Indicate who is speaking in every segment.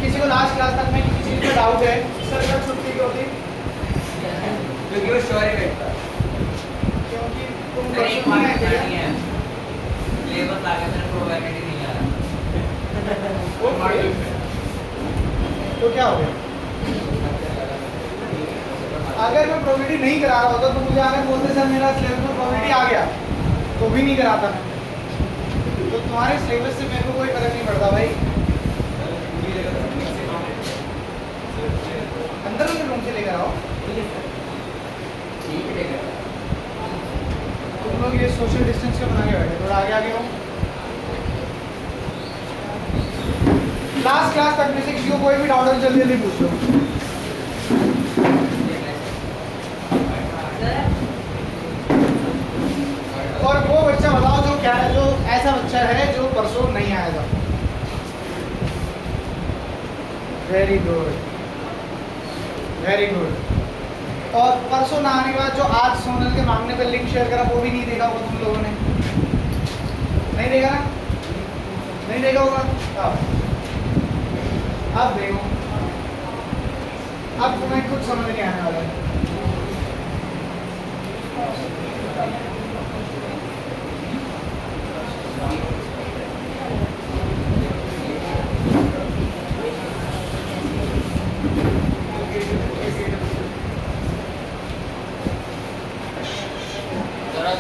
Speaker 1: किसी को last class तक में किसी चीज़ में डाउट है सर कब छुट्टी की होती?
Speaker 2: क्योंकि वो श्योर ही बैठता
Speaker 1: क्योंकि तुम
Speaker 2: नहीं
Speaker 1: परसों नहीं आए थे
Speaker 2: नहीं है लेबर लाके मेरे प्रोबेबिलिटी नहीं आ रहा
Speaker 1: तो क्या हो गया? अगर मैं प्रोबेबिलिटी नहीं करा रहा होता तो मुझे आगे बोलते सर मेरा सिलेबस में प्रोबेबिलिटी आ गया तो भी नहीं कराता मैं। तो तुम्हारे सिलेबस से मेरे को कोई फर्क नहीं पड़ता भाई। अंदर वाले रूम से लेकर आओ।
Speaker 2: ठीक है
Speaker 1: तुम लोग ये सोशल डिस्टेंस का बना के बैठे, थोड़ा आगे आगे हो। लास्ट क्लास तक में से किसी को कोई भी डाउट हो जल्दी जल्दी पूछ लो। और वो बच्चा बताओ जो क्या है, जो ऐसा बच्चा है जो परसों नहीं आएगा। Very good very good. और परसों ना आने के बाद जो आज सोनल के मांगने पर लिंक शेयर करा वो भी नहीं देखा होगा तुम लोगों ने? नहीं देखा ना? नहीं देखा होगा? अब देखो, अब तुम्हें कुछ समझ नहीं आने वाला है।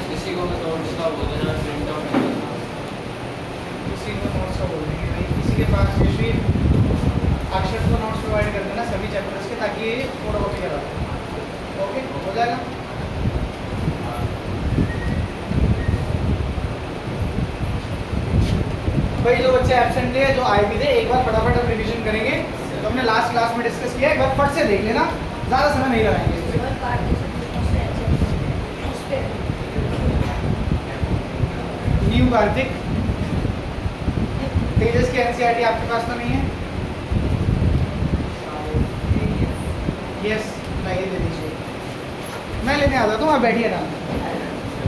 Speaker 2: किसी को नोट्स का बोल देना प्रिंट आउट
Speaker 1: किसी को नोट्स का बोल देंगे भाई, किसी के पास यशवी अक्षर को नोट्स प्रोवाइड कर देना सभी चैप्टर्स के, ताकि ये फोटो कॉपी करा दो। ओके हो जाएगा। भाई जो बच्चे एब्सेंट थे, जो आए भी थे, एक बार फटाफट हम रिवीजन करेंगे। तो हमने लास्ट क्लास में डिस्कस किया है, एक बार फट से देख लेना, ज़्यादा समय नहीं लगाएंगे इस पे। न्यू कार्तिक तेजस की एनसीईआरटी आपके पास तो नहीं है? यस मैं ये दे दीजिए, मैं लेने आता हूँ, आप बैठिए ना।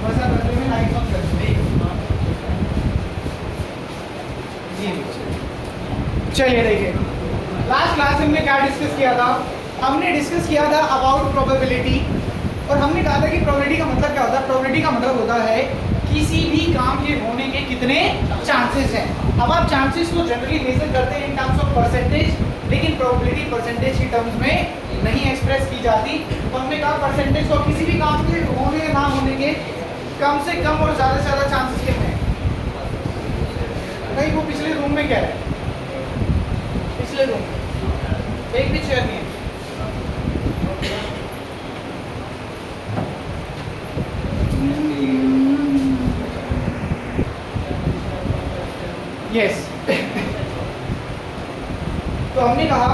Speaker 1: बस आप बदले में लाइट ऑफ कर दीजिए। चलिए देखिए, लास्ट क्लास में हमने क्या डिस्कस किया था? हमने डिस्कस किया था अबाउट प्रोबेबिलिटी, और हमने कहा था कि प्रोबेबिलिटी का मतलब क्या होता है? प्रोबेबिलिटी का मतलब होता है किसी भी काम के होने के कितने चांसेस हैं। अब आप चांसेस को जनरली मेजर करते हैं इन टर्म्स ऑफ परसेंटेज, लेकिन प्रोबेबिलिटी परसेंटेज की टर्म्स में नहीं एक्सप्रेस की जाती। तो हमने कहा परसेंटेज को किसी भी काम के होने या ना होने के कम से कम और ज़्यादा से ज़्यादा चांसेस कितने हैं। नहीं वो पिछले रूम में क्या है? पिछले रूम एक भी चेयर नहीं है। यस तो हमने कहा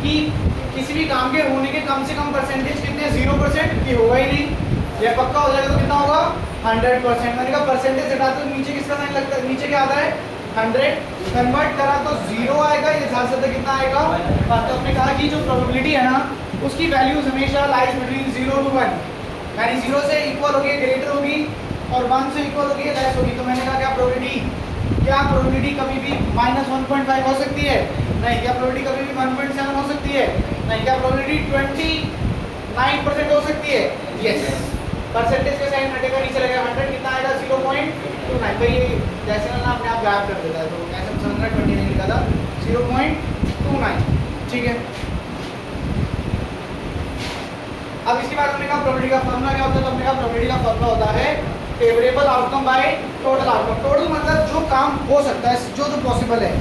Speaker 1: कि किसी भी काम के होने के कम से कम परसेंटेज कितने? 0% की होगा ही नहीं, यह पक्का हो जाएगा तो कितना होगा? 100%। मैंने कहा परसेंटेज हटा तो नीचे किसका साइन लगता है? नीचे क्या आता है? 100। कन्वर्ट करा तो 0 आएगा, ये ज़्यादा से कितना आएगा? तो हमने कहा कि जो प्रोबेबिलिटी है ना, उसकी वैल्यूज हमेशा लाइज बिटवीन 0 to 1, यानी 0 से इक्वल होगी ग्रेटर होगी और 1 से इक्वल होगी लेस होगी। तो मैंने कहा क्या प्रोबेबिलिटी कभी भी -1.5 हो सकती है? नहीं। क्या प्रोबेबिलिटी कभी भी 1.7 हो सकती है? नहीं। क्या प्रोबेबिलिटी 29% हो सकती है? यस। परसेंटेज के साइन हटेगा, नीचे लगेगा 100, कितना आएगा? 0.29। तो ये डेसिमल ना अपने आप गायब कर देता है, तो ऐसे समझना 20 नहीं लिखा था, 0.29। ठीक है। अब इसके बाद हमने कहा प्रोबेबिलिटी का फॉर्मूला क्या होता है? तो हमने कहा प्रोबेबिलिटी का फॉर्मूला होता है favourable outcome by total outcome. Total मतलब जो काम हो सकता है, जो पॉसिबल है।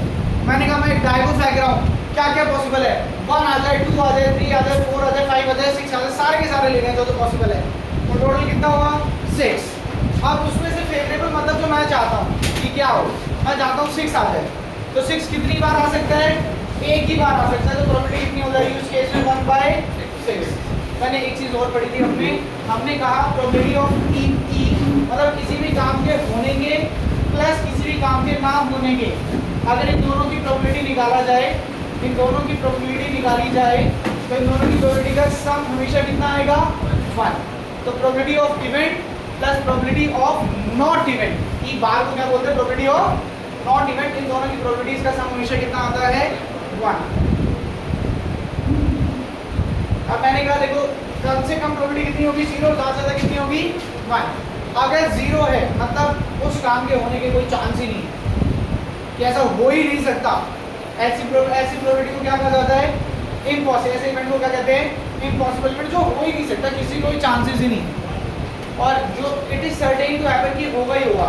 Speaker 1: मैंने कहा मैं एक डायगो फेंक रहा हूँ, क्या क्या पॉसिबल है? 1 आ जाए, 2 आ जाए, 3 आ जाए, 4 आ जाए, 5 आ जाए, 6 आ जाए, सारे के सारे लेने हैं जो पॉसिबल है। तो टोटल कितना हुआ? 6। अब उसमें से फेवरेबल मतलब जो मैं चाहता हूँ कि क्या हो, मैं चाहता हूँ 6 आ जाए। तो 6 कितनी बार आ सकता है? एक ही बार आ सकता है। तो प्रोबेबिलिटी कितनी हो जाएगी उस केस में? 1/6। मैंने एक चीज़ और पढ़ी थी हमने कहा प्रोबेबिलिटी ऑफ ई मतलब किसी भी काम के होने के प्लस किसी भी काम के ना होने के, अगर इन दोनों की प्रोबेबिलिटी निकाला जाए, इन दोनों की प्रोबेबिलिटी निकाली जाए, तो इन दोनों की प्रोबेबिलिटी का सम हमेशा कितना आएगा? 1। तो probability of event plus probability of not event, E bar को क्या बोलते हैं? Probability of not event. इन दोनों की प्रोबेबिलिटीज का सम हमेशा कितना आता है? 1। अब मैंने कहा देखो कम से कम प्रोबेबिलिटी कितनी होगी 0, ज़्यादा से ज़्यादा कितनी होगी 1। अगर 0 है मतलब उस काम के होने के कोई चांस ही नहीं है कि ऐसा हो ही नहीं सकता। ऐसी प्रोबेबिलिटी को क्या कहा जाता है? इम्पॉसिबल। ऐसे इवेंट को क्या कहते हैं? इम्पॉसिबल इवेंट, जो हो ही नहीं सकता, किसी कोई चांसेस ही नहीं, और जो it is certain to happen कि होगा ही होगा।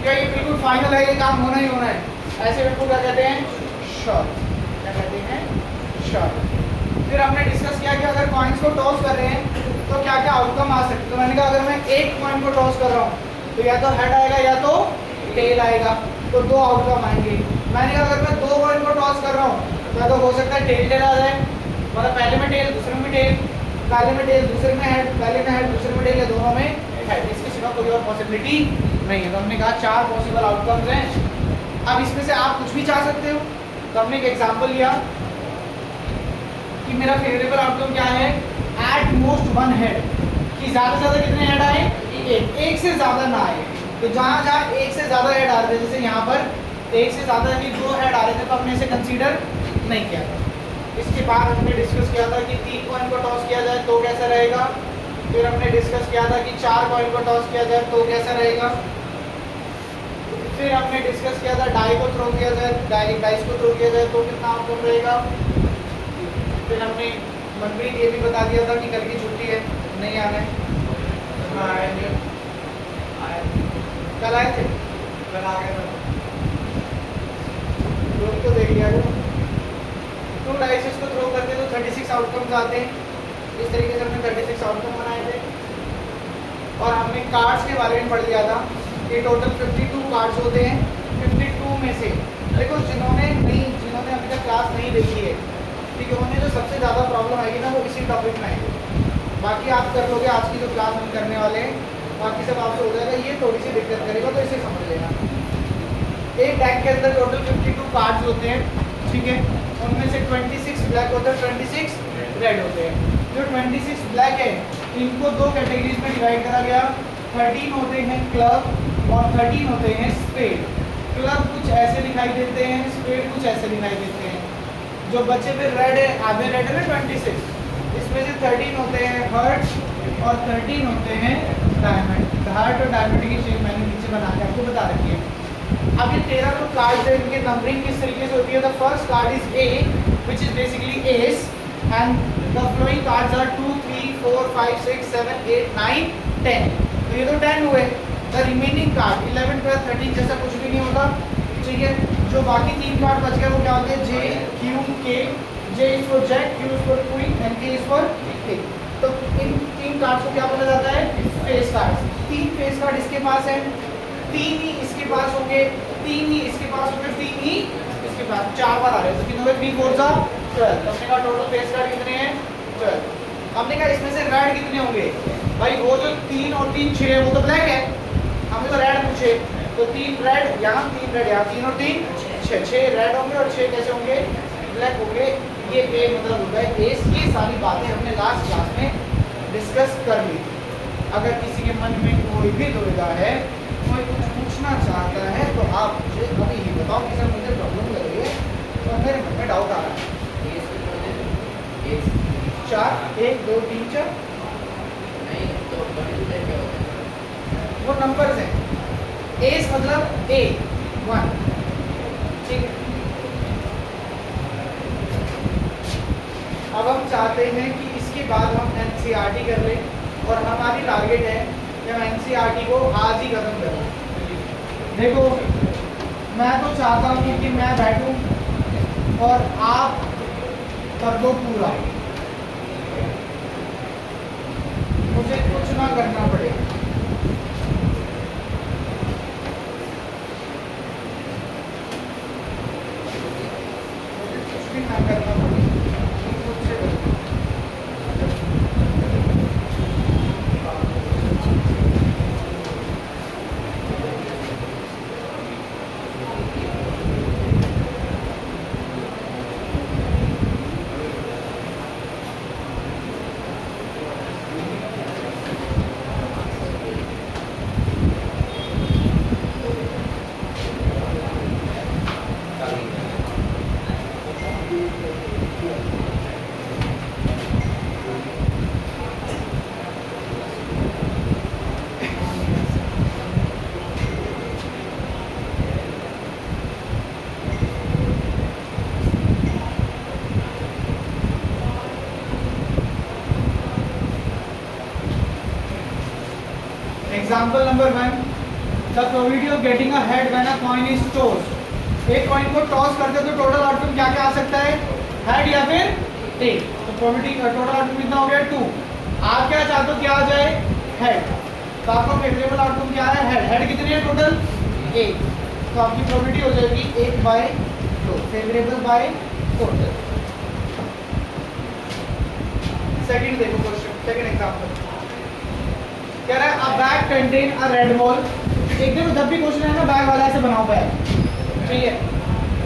Speaker 1: क्या ये बिल्कुल फाइनल है, ये काम होना ही होना है, ऐसे इवेंट को क्या कहते हैं? श्योर। क्या कहते हैं? श्योर। फिर हमने डिस्कस किया कि अगर कॉइन्स को टॉस कर रहे हैं तो क्या क्या आउटकम आ सकते हैं। तो मैंने कहा अगर मैं एक कॉइन को टॉस कर रहा हूँ तो या तो हेड आएगा या तो टेल आएगा, तो दो आउटकम आएंगे। मैंने कहा अगर मैं दो कॉइन को टॉस कर रहा हूँ तो हो सकता है टेल टेल आ जाए, मतलब पहले में टेल दूसरे में टेल, पहले में टेल दूसरे में हेड, पहले में हेड दूसरे में टेल, या दोनों में हेड। इसके सिवा कोई और पॉसिबिलिटी नहीं है। तो हमने कहा 4 पॉसिबल आउटकम्स हैं। अब इसमें से आप कुछ भी चाह सकते हो। तो हमने एक एग्जांपल लिया कि मेरा फेवरेबल आउटकम क्या है? एट मोस्ट 1 हेड, कि ज़्यादा से ज़्यादा कितने हेड आए? एक से ज़्यादा ना आए। तो जहाँ जहाँ एक से ज़्यादा हेड आ रहे थे, जैसे यहाँ पर एक से ज़्यादा कि 2 हेड आ रहे थे, तो हमने इसे कंसीडर नहीं किया था। इसके बाद हमने डिस्कस किया था कि 3 कॉइन को टॉस किया जाए तो कैसा रहेगा। फिर हमने डिस्कस किया था कि 4 कॉइन को टॉस किया जाए तो कैसा रहेगा। फिर हमने डिस्कस किया था डाई को थ्रो किया जाए, डाइस को थ्रो किया जाए तो कितना आउटकम रहेगा। फिर हमने मनप्रीत ये भी बता दिया था कि कल की छुट्टी है, नहीं आना है। कल आए थे? कल आ गए तो देख लिया था। 2 डाइसेस को थ्रो करते तो 36 आउटकम्स आते हैं। इस तरीके से हमने 36 आउटकम बनाए थे। और हमने कार्ड्स के बारे में पढ़ लिया था कि टोटल 52 कार्ड्स होते हैं। 52 में से देखो जिन्होंने अभी तक क्लास नहीं देखी है, ठीक है, उन्हें जो सबसे ज़्यादा प्रॉब्लम आएगी ना वो इसी टॉपिक में आएगी। बाकी आप कर लोगे, आज की जो क्लास हम करने वाले हैं बाकी सब आपसे हो जाएगा। ये थोड़ी सी दिक्कत करेगा तो इसे समझ लेना। एक डेक के अंदर टोटल 52 कार्ड्स होते हैं, ठीक है। उनमें से 26 ब्लैक होते हैं, 26 रेड होते हैं। जो 26 ब्लैक है इनको 2 कैटेगरीज में डिवाइड करा गया। 13 होते हैं क्लब और 13 होते हैं स्पेड। क्लब कुछ ऐसे दिखाई देते हैं, स्पेड कुछ ऐसे दिखाई देते हैं। जो बच्चे पे रेड है, आधे रेड है ना 26, इसमें से 13 होते हैं हर्ट और 13 होते हैं डायमंड। हार्ट और डायमंड की शेप मैंने नीचे बना के आपको बता रखी है। अब ये 13 जो कार्ड्स है इनकी नंबरिंग किस तरीके से होती है? The first card is a which is basically ace and the following cards are 2 3 4 5 6 7 8 9 10। तो ये तो 10 हुए। द रिमेनिंग कार्ड 11 12 13 जैसा कुछ भी नहीं होता, ठीक है। जो बाकी 3 कार्ड बच गए वो क्या होते हैं? J Q K. J is for jack, Q is for queen and K is for king. तो इन 3 कार्ड्स को क्या बोला जाता है? Face cards. 3 फेस कार्ड इसके पास है, 3 ही इसके पास होंगे, 3 ही इसके पास होंगे, 3 ही इसके पास। 4 बार आ रहे हैं तो कितने हुए? 3 4 जा 12। तो हमने कहा टोटल फेस कार्ड कितने हैं? 12। हमने कहा इसमें से रेड कितने होंगे? भाई वो जो 3 और 3 6 है वो तो ब्लैक है, हमने तो रेड पूछे। तो 3 रेड यहाँ, 3 रेड यहाँ, 3 और 3 6, 6 रेड होंगे और 6 कैसे होंगे? ब्लैक होंगे। ये ए मतलब होता है एस। ये सारी बातें हमने लास्ट क्लास में डिस्कस कर ली। अगर किसी के मन में कोई भी दुविधा है, कोई कुछ पूछना चाहता है तो आप मुझे अभी ही बताओ कि सर मुझे प्रॉब्लम लग रही है और मेरे मन में डाउट आ रहा है। 4 1 2 3 4 वो नंबर्स हैं। एस मतलब ए 1, ठीक है। अब हम चाहते हैं कि इसके बाद हम एनसीईआरटी कर लें और हमारी टारगेट है कि हम एनसीईआरटी को आज ही खत्म करें। देखो मैं तो चाहता हूँ कि मैं बैठूं और आप कर दो पूरा, मुझे कुछ ना करना पड़े। मुझे कुछ भी ना करना पड़े, खुद से करो। Example number 1, the probability of getting a head when a coin is tossed. एक कॉइन को टॉस करते तो टोटल आउटकम क्या क्या आ सकता है, हेड या फिर टेल। तो प्रोबेबिलिटी टोटल आउटकम कितना हो गया 2। आप क्या चाहते हो क्या आ जाए, हेड। तो आपका फेवरेबल आउटकम क्या है, हेड। हेड कितनी है टोटल 1, तो आपकी प्रोबेबिलिटी हो जाएगी 1/2, फेवरेबल बाय टोटल। सेकंड देखो क्वेश्चन, सेकंड एग्जांपल कह रहा है अ bag contain a red ball. एक देखो जब भी क्वेश्चन है ना बैग वाला ऐसे बनाओ बैग, ठीक है।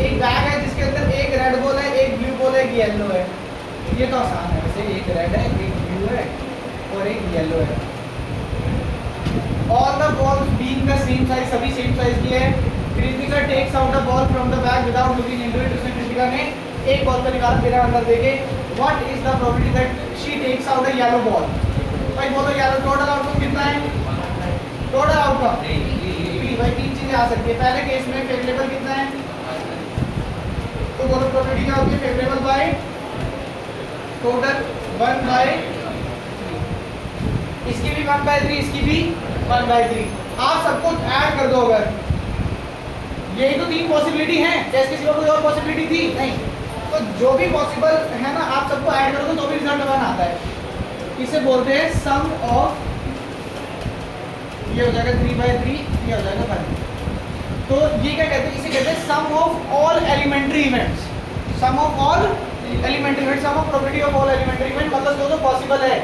Speaker 1: एक बैग है जिसके अंदर एक रेड बॉल है, एक ब्लू बॉल है, एक येलो है। ये तो आसान है वैसे, एक रेड है, एक ब्लू है और एक येलो है। All the balls being the same size, सभी सेम साइज की है। Kritika takes out the ball from the bag without looking into it. उसने कृतिका ने एक बॉल को निकाला मेरा अंदर देके। What is the probability that she takes out a yellow ball. भाई बोलो येलो टोटल आउटकम कितना है, टोटल आउटकम पी। भाई तीन चीजें आ सकती है। पहले केस में फेवरेबल कितना है, तो बोलो प्रोबेबिलिटी क्या होती है, फेवरेबल बाय टोटल 1/3। इसकी भी 1/3, इसकी भी 1/3। आप सबको ऐड कर दो। अगर यही तो तीन पॉसिबिलिटी हैं, क्या इसके सिवा कोई और पॉसिबिलिटी थी, नहीं। तो जो भी पॉसिबल है ना आप सबको ऐड करोगे तो भी रिजल्ट 1 आता है। इसे बोलते हैं सम ऑफ, ये हो जाएगा 3/3, ये हो जाएगा 1। तो ये क्या कहते हैं, इसे कहते हैं sum of all elementary events. Sum of all elementary events, sum of probability of all elementary event, मतलब जो पॉसिबल है,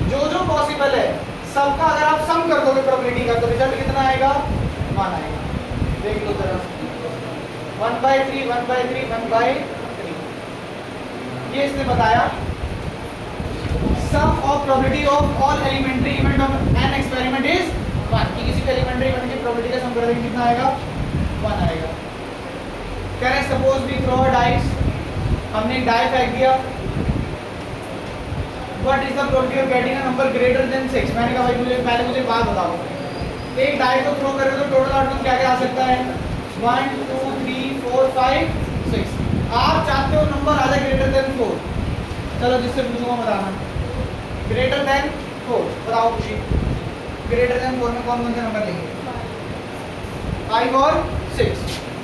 Speaker 1: जो पॉसिबल है सबका अगर आप सम कर दोगे प्रोबेबिलिटी का तो रिजल्ट कितना आएगा, 1 आएगा। देख लो जरा 1/3 1/3 1/3। ये इसने बताया sum of probability of all elementary event of an experiment is 1। कि किसी भी एलिमेंट्री इवेंट की प्रोबेबिलिटी का सम कर देंगे कितना आएगा, 1 आएगा। कह रहे suppose we throw a dice, हमने एक डाई फेंक दिया। What is the probability of getting a number greater than 6। मैंने कहा भाई मुझे बात बताओ, एक डाई को थ्रो करें तो टोटल आउटकम क्या क्या आ सकता है, 1 2 3 4 5 6। आप चाहते हो नंबर आ जाए ग्रेटर देन 4। चलो जिससे पूछूंगा बताना, ग्रेटर देन 4 बताओ खुशी। ग्रेटर देन 4 में कौन कौन से नंबर लेंगे, 5 और 6।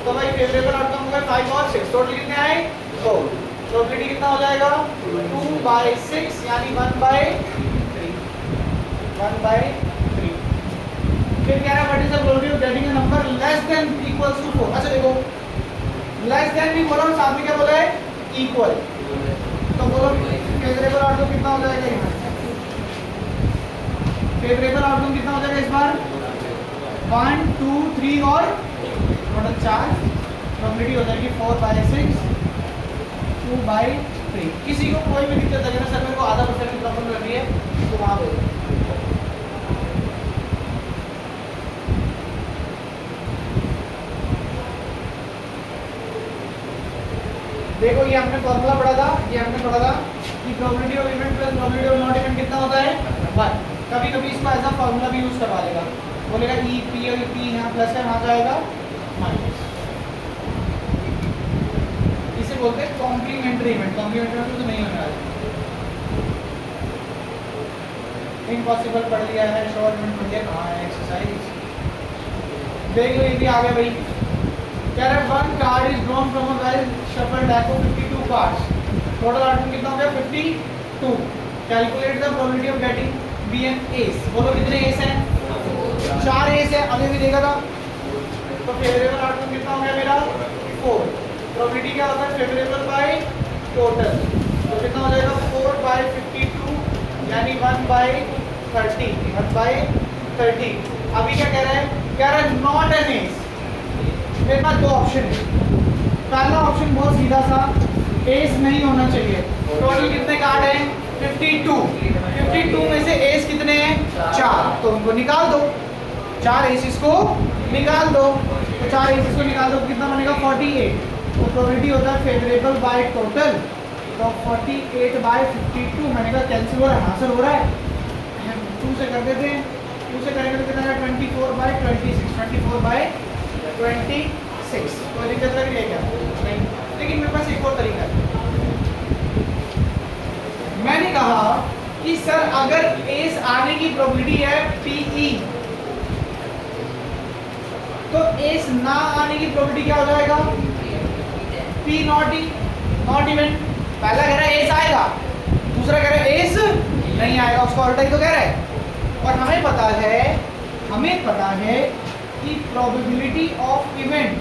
Speaker 1: तो भाई फेवरेबल आउटकम होगा 5 और 6, टोटल कितने आए 4। प्रोबेबिलिटी कितना हो जाएगा 2/6 यानी 1/3। 1/3। फिर कह रहा है what is the probability of getting a number less than equals to 4। अच्छा देखो लेस देन भी बोला और साथ में क्या बोला है, इक्वल। तो बोलो फेवरेबल आउटकम कितना हो जाएगा यहाँ, फेवरेबल आउटकम कितना हो जाएगा इस बार 1 2 3 और टोटल 4। प्रोबेबिलिटी हो जाएगी 4/6 2/3। किसी को कोई भी दिक्कत लगे ना सर मेरे को आधा % की प्रॉब्लम लग रही है तो वहाँ बोलो। देखो ये हमने फॉर्मूला पढ़ा था, कि probability of event plus probability of not event कितना होता है 1। कभी कभी इसको एज अ फॉर्मूला भी यूज करवा देगा, बोलेगा ई पी और पी यहाँ प्लस है वहाँ जाएगा माइनस। इसे बोलते हैं कॉम्प्लीमेंट्री इवेंट। कॉम्प्लीमेंट्री इवेंट तो नहीं होने वाला, इम्पॉसिबल पढ़ लिया है, शॉर्ट इवेंट पढ़ लिया, कहाँ है एक्सरसाइज। देख लो ये भी आ गया भाई। कह रहा है one card is drawn from a well shuffled deck of 52 cards. Total outcome कितना हो गया 52। Calculate the probability of getting be an ace. बोलो कितने एस हैं, 4 एस है, अभी भी देखा था। तो फेवरेबल आउटकम कितना हो गया मेरा 4। प्रोबेबिलिटी क्या होता है, फेवरेबल बाय टोटल। तो कितना हो जाएगा 4/52 यानी 1/30। 1/30। अभी क्या कह रहा है, कह रहा है नॉट एन एस। मेरे पास 2 ऑप्शन है। पहला ऑप्शन बहुत सीधा सा, एस नहीं होना चाहिए। टोटल कितने कार्ड हैं 52 में से एस कितने हैं 4, तो उनको निकाल दो। 4 एस को निकाल दो, तो 4 एस को निकाल दो कितना बनेगा 48। तो प्रोबेबिलिटी होता है फेवरेबल बाय टोटल। तो 48/52 मैंने कहा कैंसिल हो रहा है, आंसर हो रहा है 2 से कर देते हैं। 2 से करेंगे तो कितना है 24/26। 24/26। कोई दिक्कत लग रही है क्या, नहीं। लेकिन मेरे पास एक और तरीका है। मैंने कहा कि सर अगर एस आने की प्रोबेबिलिटी है PE तो एस ना आने की प्रोबेबिलिटी क्या हो जाएगा? P not even. पहला कह रहा है एस आएगा, दूसरा कह रहा है एस नहीं आएगा, उसका उल्टा ही तो कह रहा है। और हमें पता है कि probability of event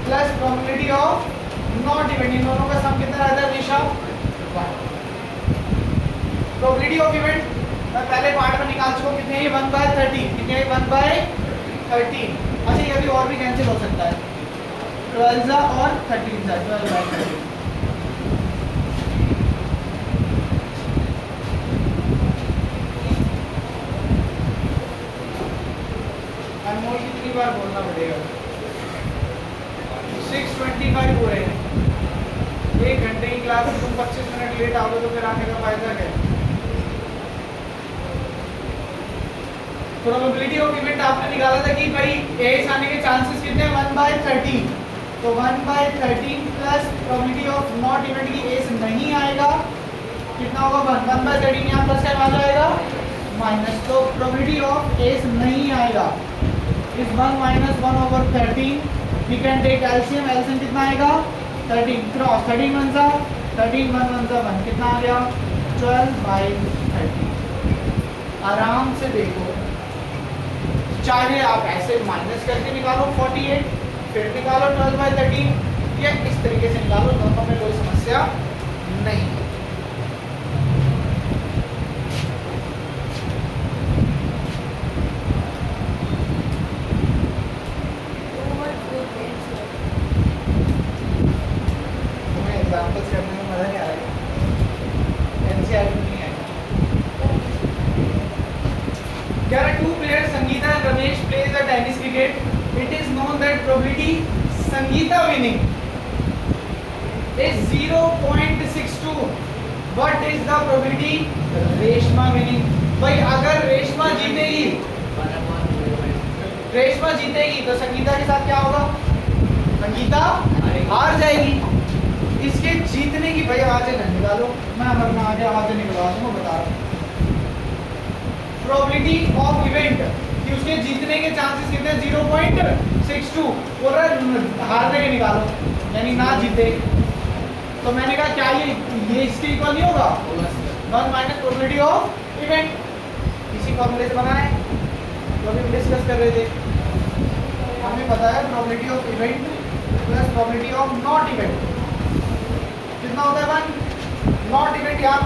Speaker 1: plus probability of not event, इन दोनों का सम कितना रहता है हमेशा? 1। प्रोबेबिलिटी ऑफ इवेंट मैं पहले पार्ट में निकाल चुका हूं, कितने है? 1/13। कितने है? 1/13। अच्छा ये भी और भी कैंसिल हो सकता है, 12 और 13 जा 12/13। अनमोल कितनी बार बोलना पड़ेगा? 6:25 हो रहे हैं, 1 घंटे की क्लास में तुम 25 मिनट लेट आओगे तो फिर आने का फायदा क्या है? प्रोबेबिलिटी ऑफ इवेंट आपने निकाला था कि भाई एस आने के चांसेस कितने हैं? 1/13। तो 1/13 plus probability of not event की एस नहीं आएगा, कितना होगा? 1/13 यहाँ प्लस का आ जाएगा माइनस, तो प्रोबेबिलिटी ऑफ एस नहीं आएगा इस 1 - 1/13। We can take LCM, LCM कितना आएगा? 13 क्रॉस 13 1 सा 13 1 1 सा 1 कितना आ गया? 12/13। आराम से देखो, चाहे आप ऐसे माइनस करके निकालो 48, फिर निकालो 12/13, या इस तरीके से निकालो, दोनों में कोई समस्या नहीं है। तुम्हें एग्जाम्पल्स करने में मजा नहीं आएगा, एनसीईआरटी में नहीं आएगा। There are 2 players, Sangeeta and Ramesh, plays the tennis cricket. It is known that probability Sangeeta winning is 0.62. What is the probability Reshma winning? भाई अगर रेशमा जीतेगी तो संगीता के साथ क्या होगा? संगीता हार जाएगी। इसके जीतने की भाई आवाजें न निकालो, मैं वरना आगे आवाजें निकलवा दूंगा, बता रहा हूँ। प्रोबेबिलिटी ऑफ इवेंट कि उसके जीतने के चांसेस कितने हैं? 0.62। बोल रहा है हारने के निकालो, यानी ना जीते। तो मैंने कहा क्या ये इसके इक्वल नहीं होगा? 1 माइनस प्रोबेबिलिटी ऑफ इवेंट, इसी फॉर्मूले से बना है तो अभी डिस्कस कर रहे थे। हमें पता है probability of event plus probability of not event कितना होता है? 1। नॉट इवेंट यहाँ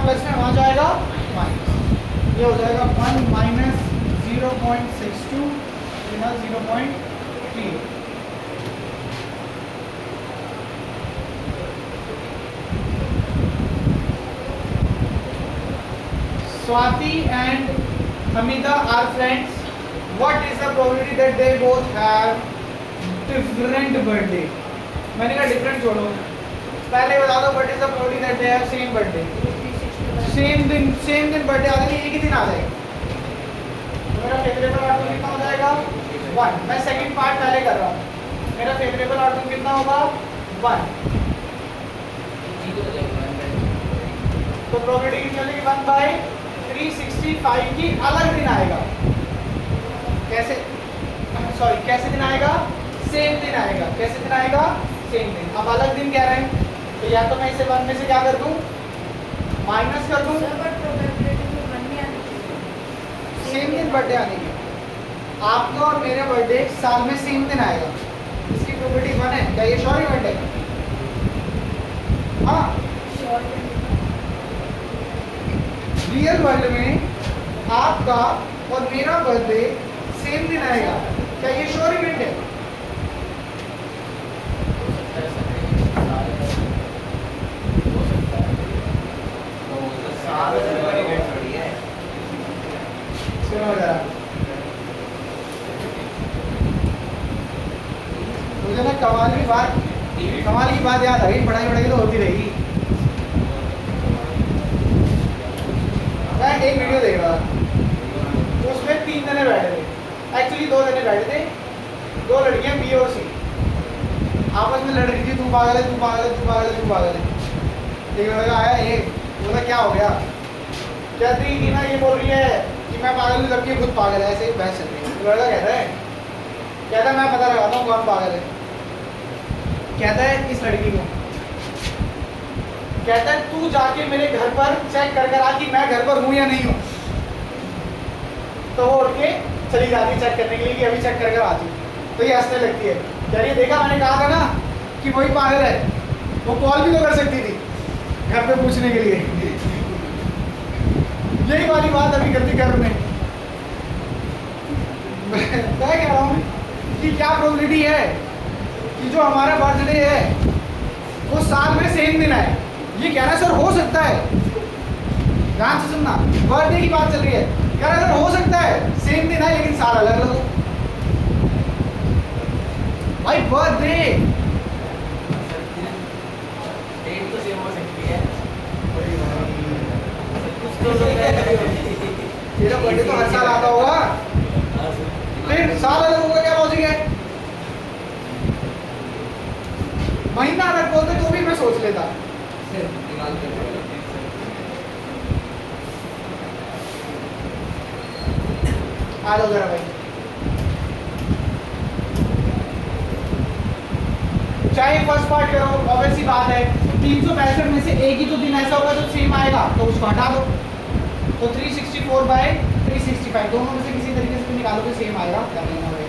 Speaker 1: प्लस में, वहाँ जाएगा माइनस, ये हो जाएगा 1 माइनस 0.62 बिना 0.3। Swati and Hamida are friends. What is the probability that they both have different birthday? मैंने कहा डिफरेंट छोड़ो, पहले बता दो what is the probability that they have same birthday? Same दिन बर्थडे आ जाएगी, एक ही दिन आ जाएगा। तो मेरा फेवरेबल आउटकम कितना हो जाएगा? 1। मैं सेकंड पार्ट पहले कर रहा हूँ। मेरा फेवरेबल आउटकम कितना होगा? 1। तो प्रोबेबिलिटी कितनी होगी? 1/365 की अलग दिन आएगा। कैसे दिन आएगा? सेम दिन आएगा। कैसे दिन आएगा? सेम दिन। अब अलग दिन कह रहे हैं तो या तो मैं इसे 1 में से क्या कर दूं? माइनस कर दूं। सेम दिन बर्थडे आने की, आपका और मेरा बर्थडे साल में सेम दिन आएगा, इसकी प्रोबेबिलिटी 1 है। क्या ये श्योर इवेंट है? हाँ, रियल वर्ल्ड में आपका और मेरा बर्थडे सेम दिन आएगा, क्या ये श्योर इवेंट है? मुझे ना कमाल की बात याद आ गई, पढ़ाई तो होती रहेगी। मैं एक वीडियो देख रहा था, उसमें 3 जने बैठे थे, एक्चुअली 2 जने बैठे थे, 2 लड़कियां बी और सी आपस में लड़ रही थी, तू पागल है, तू पागल है, तू पागल है, तू पागल है। एक लड़का आया, ये बोला क्या हो गया, कहती कि ना ये बोल रही है कि मैं पागल हूँ जबकि खुद पागल है, ऐसे ही बहस चल रही है। लड़का कहता है मैं पता लगाता हूँ कौन पागल है। कहता है इस लड़की को, कहता है तू जाके मेरे घर पर चेक कर कर आ कि मैं घर पर हूँ या नहीं हूँ। तो वो उठ के चली जाती है चेक करने के लिए कि अभी चेक कर कर आती हूँ। तो ये हंसने लगती है, यार ये देखा मैंने कहा था ना कि वही पागल है, वो कॉल भी तो कर सकती थी घर पे पूछने के लिए। यही वाली बात अभी करती घर में। मैं कह रहा हूँ कि क्या प्रोबेबिलिटी है कि जो हमारा बर्थडे है वो साल में सेम दिन है। ये कह रहा है सर हो सकता है, ध्यान से सुनना, बर्थडे की बात चल रही है, कह रहा है सर हो सकता है सेम दिन है लेकिन साल अलग अलग हो। भाई बर्थडे
Speaker 2: डेट तो सेम हो सकती है।
Speaker 1: तेरा बर्थडे तो हर साल आता होगा, फिर साल अलग होगा, क्या लॉजिक है? महीना अलग बोलते तो भी मैं सोच लेता। आ जाओ जरा भाई, चाहे फर्स्ट पार्ट करो, ऑब्वियस सी बात है 365 में से एक ही तो दिन ऐसा होगा जो सेम आएगा, तो उसको हटा दो। तो 364/365 दोनों में से किसी तरीके से निकालो तो सेम आएगा, कर लेना भाई।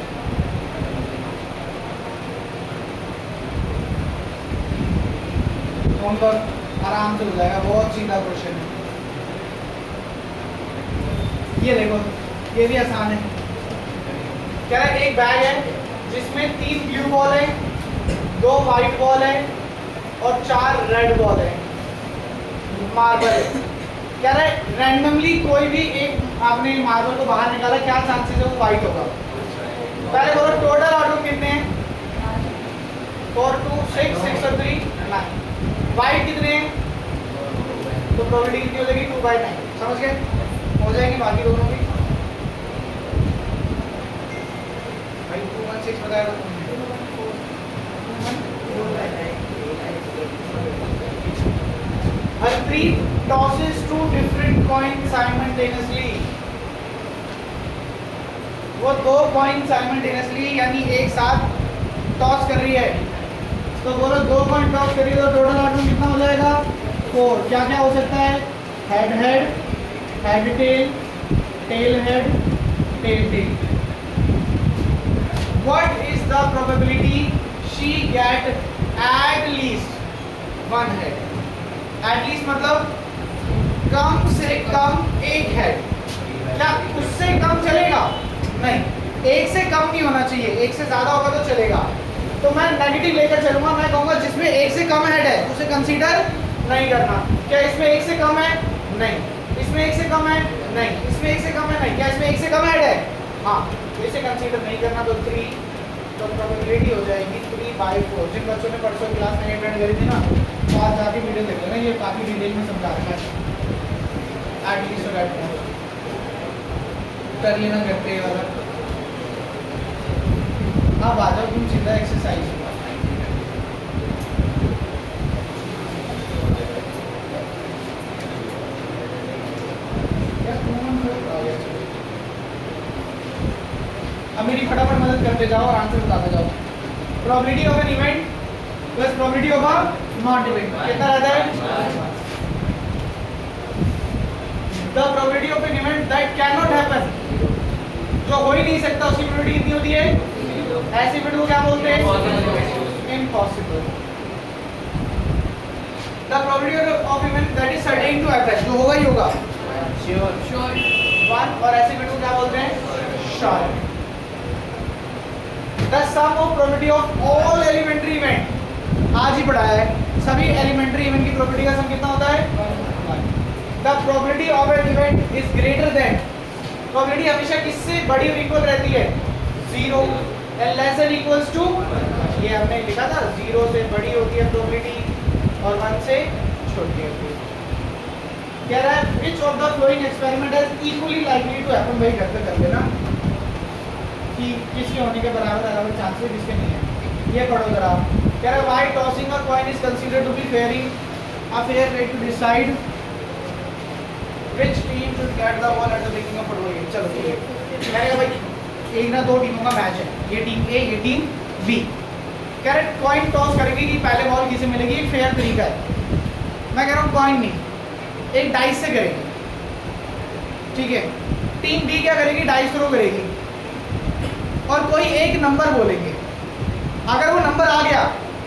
Speaker 1: होमवर्क आराम से हो जाएगा, बहुत सीधा क्वेश्चन है। ये देखो ये भी आसान है। क्या है, एक बैग है जिसमें 3 ब्लू बॉल है, 2 वाइट बॉल है और 4 रेड बॉल है, मार्बल है। क्या है, रैंडमली कोई भी एक आपने मार्बल को बाहर निकाला, क्या चांसेस है वो वाइट होगा? पहले बोलो टोटल आउटपुट कितने हैं? 4 2 6 6 और 3 9। वाइट कितने हैं? तो प्रोबेबिलिटी कितनी हो जाएगी? 2/9। समझ गए? हो जाएंगे बाकी दोनों भी। भाई 2 1 6 बताया तो Harpreet tosses 2 different coins simultaneously. वो 2 कॉइन साइमल्टेनियसली यानी एक साथ टॉस कर रही है। तो बोलो 2 कॉइन टॉस करिए तो टोटल आउटपुट कितना हो जाएगा? 4। क्या क्या हो सकता है? Head head, head tail, tail head, tail tail. What is the probability she get at least 1 head? At least मतलब कम से कम एक हेड। क्या उससे कम चलेगा? नहीं, एक से कम नहीं होना चाहिए, एक से ज्यादा होगा तो चलेगा। तो मैं नेगेटिव लेकर चलूंगा, मैं कहूंगा जिसमें एक से कम हेड है उसे कंसीडर नहीं करना। क्या इसमें एक से कम है? नहीं। इसमें एक से कम है? नहीं। इसमें एक से कम है? नहीं। क्या इसमें एक से कम हेड है? हाँ, तो इसे कंसीडर नहीं करना। तो 3, तो प्रोबेबिलिटी हो जाएगी 3/4। जिन बच्चों ने परसों क्लास में अटेंड करी थी ना, तो आज जाके वीडियो देख लेना, ये काफी डिटेल में समझा रखा है। एटलीस्ट कर लेना घर पे वाला। अब आ जाओ तुम सीधा एक्सरसाइज। अब मेरी फटाफट मदद करते जाओ और आंसर बताते जाओ। Probability of an event plus probability of a not event कितना रहता है? The probability of an event that cannot happen, जो हो ही नहीं सकता, उसकी प्रोबेबिलिटी कितनी होती है? ऐसे इवेंट को क्या बोलते हैं? Impossible. The probability of event that is certain to happen, जो होगा ही होगा, श्योर 1। और ऐसे इवेंट को क्या बोलते हैं? Sure. The sum of probability of all elementary event, आज ही पढ़ाया है, सभी एलिमेंट्री इवेंट की प्रोबेबिलिटी का सम कितना होता है? The probability of an event is greater than, probability हमेशा किससे बड़ी और इक्वल रहती है? 0 and less than equals to, ये हमने लिखा था 0 से बड़ी होती है प्रोबेबिलिटी और 1 से छोटी होती है। कह रहा है which of the following experiment is equally likely to happen, भाई घर पे कर लेना कि किसके होने के बराबर चांस है किसके नहीं है। ये पढ़ो जरा। कह रहा है why tossing a coin is considered to be fairing, A fair way to decide which team should get the ball at the beginning of football game. चलो ठीक है, मैंने कहा भाई एक ना दो टीमों का मैच है, ये टीम ए ये टीम बी। कह रहे कॉइन टॉस करेंगे कि पहले बॉल किसे मिलेगी, एक फेयर तरीका है। मैं कह रहा हूँ कॉइन नहीं, एक डाइस से करेंगे, ठीक है। टीम बी क्या करेगी, डाइस थ्रो करेगी और कोई एक नंबर बोलेंगे, अगर वो नंबर आ गया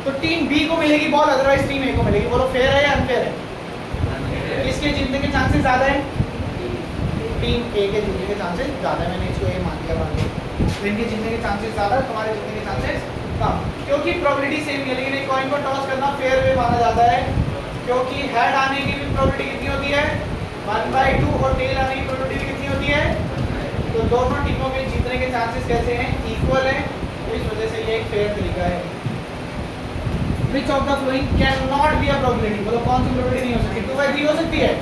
Speaker 1: तो टीम बी को मिलेगी बॉल, अदरवाइज टीम ए को मिलेगी। बोलो फेयर है या अनफेयर है? किसके जीतने के चांसेस ज़्यादा है? टीम ए के जीतने के चांसेस ज़्यादा है। मैंने इसको ए मान लिया, मान लिया। तो इनके जीतने के चांसेस ज़्यादा, तुम्हारे जीतने के चांसेस कम, क्योंकि प्रोबेबिलिटी सेम है। लेकिन एक कॉइन को टॉस करना फेयर वे माना जाता है, क्योंकि हेड आने की भी प्रोबेबिलिटी कितनी होती है, 1/2, और टेल आने की प्रोबेबिलिटी कितनी होती है। तो दोनों टीमों के जीतने के चांसेस कैसे हैं, इक्वल है। इस वजह से ये एक फेयर तरीका है। Which of the following cannot be a probability? बोलो कौन सी प्रोबेबिलिटी नहीं हो सकती? 2/3 हो सकती है,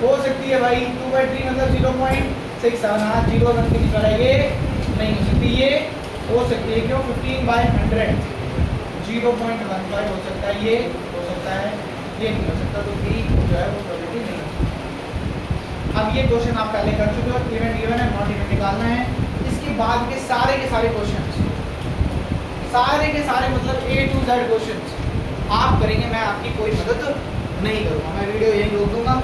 Speaker 1: हो सकती है भाई। 2/3 मतलब 0.678, 0 रन के बीच वाला ये नहीं हो सकती, ये हो सकती है। क्यों? 15/100 0.15 हो सकता है, ये हो सकता है, ये नहीं हो सकता। तो बी जो है वो प्रोबेबिलिटी नहीं हो सकती। अब ये क्वेश्चन आप पहले कर चुके हो, इवेंट गिवन है, नॉट इवेंट निकालना है। इसके बाद के सारे क्वेश्चन, सारे के सारे मतलब A to Z क्वेश्चंस आप करेंगे, मैं आपकी कोई मदद नहीं करूँगा। मैं वीडियो यहीं रोक दूंगा,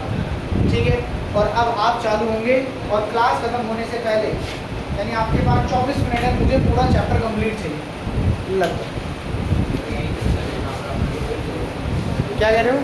Speaker 1: ठीक है। और अब आप चालू होंगे और क्लास खत्म होने से पहले, यानी आपके पास 24 मिनट है, मुझे पूरा चैप्टर कंप्लीट चाहिए लगभग। क्या कह रहे हो?